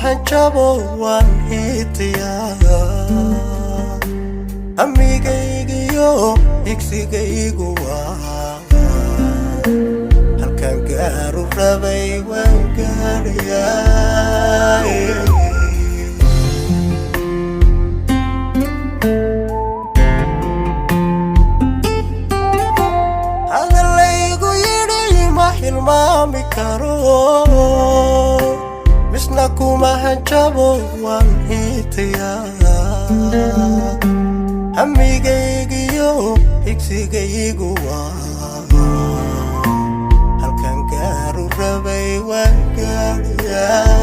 hanjabo waan hitiyaa amigaygiyo igsigaygu waa halkan gaaru rabay waan gaadhayaa hadalaygu yidhi ma hilmaami karo misna kuma hanjabo waan hitiyaa amigaygiyo igsigaygu waa halkan gaaru rabay waan gaadhayaa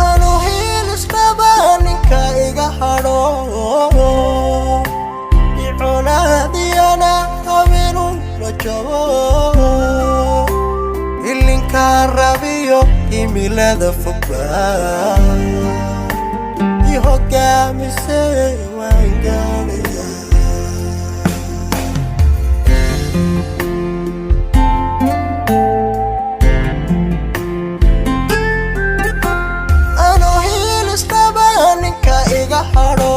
anu hilisnaba ninka iga hadho iconaadiyana habinu la jabo ilinka rabiyo imilada fogbaa ihogaamise waan gaadhayaa anu hilisnaba ninka iga hadho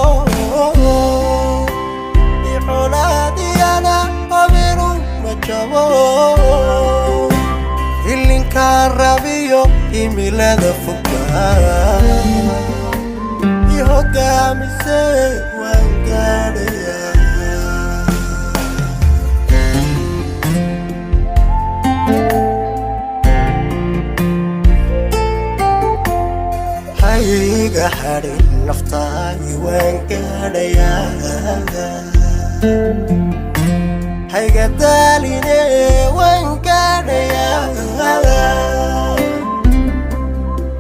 iconaadiyana habinu la jabo ilinka rabiyo imilada fogbaa ihogaamise waan gaadhayaa hayga hadhin naftaay waan gaadhayaa hayga daaline waan gaadhayaa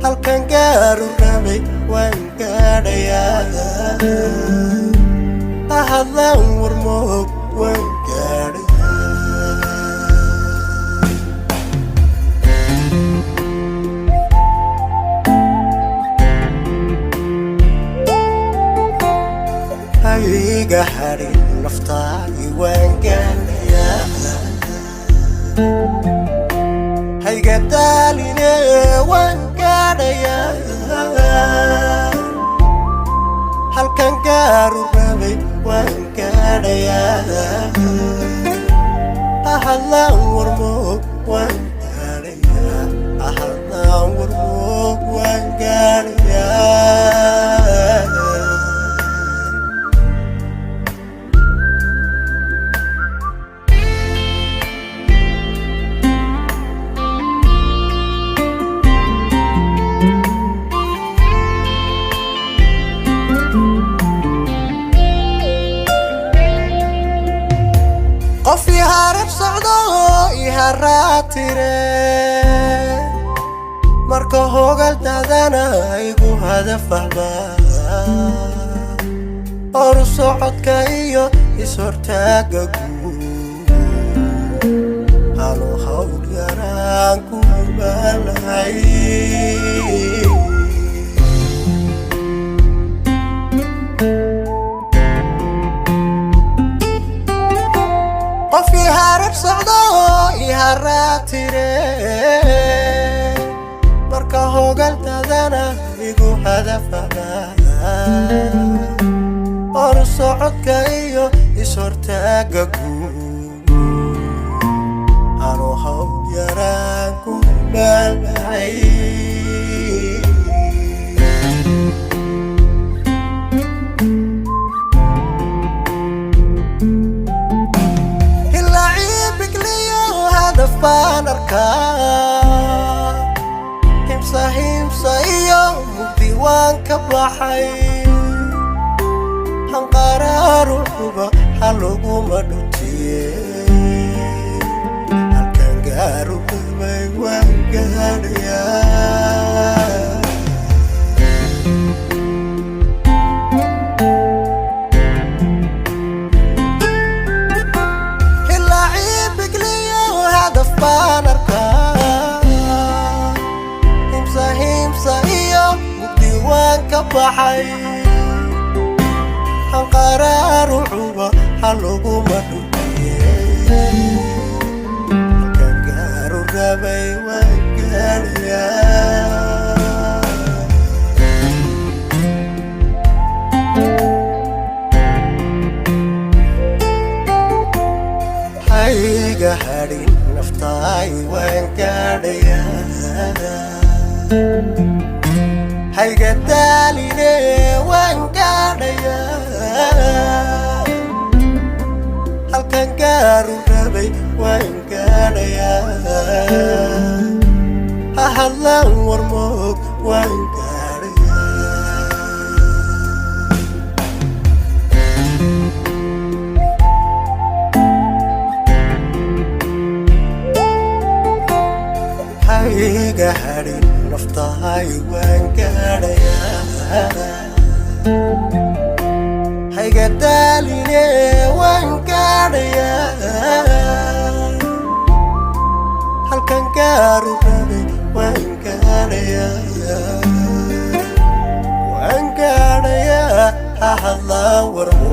halkan gaaru rabay waan gaadhayaa ahadlaan warmoog waan gaadhayaa hayga hadhin naftaay waan gaadhayaa hayga daaline waan gaadhayaa halkan gaaru rabay waan gaadhayaa ahadlaan warmoog waan gaadhayaa ahadlaan warmoog waan gaadhayaa qofii harab socdo iharaatire marka hogal dadana igu hadafahba oru socodka iyo ishortaaga guud halo hawl yaraan ku balahay qofii harab socdo iharaatire marka hogal dadana igu hadafahba oru socodka iyo ishortaaga guud halo hawl yaraan ku balahay baan arkaa himsa iyo mugdi waan ka baxay hanqaraaruxuba haluguma dhutiye halkan gaaru rabay waan gaadhayaa baan arkaa himsa iyo mugdi waan ka baxay hanqaraaruxuba haluguma dhuntiye halkan gaaru rabay waan gaarayaa hayga hadhin naftaay waan gaarayaa hayga daaline waan gaarayaa halkan gaaru rabay waan gaarayaa ha hadlaan warmoog waan gaarayaa hayga hadhin naftaay waan gaarayaa hayga daaline waan gaarayaa halkan gaaru rabay waan gaarayaa ha hadlaan warmoog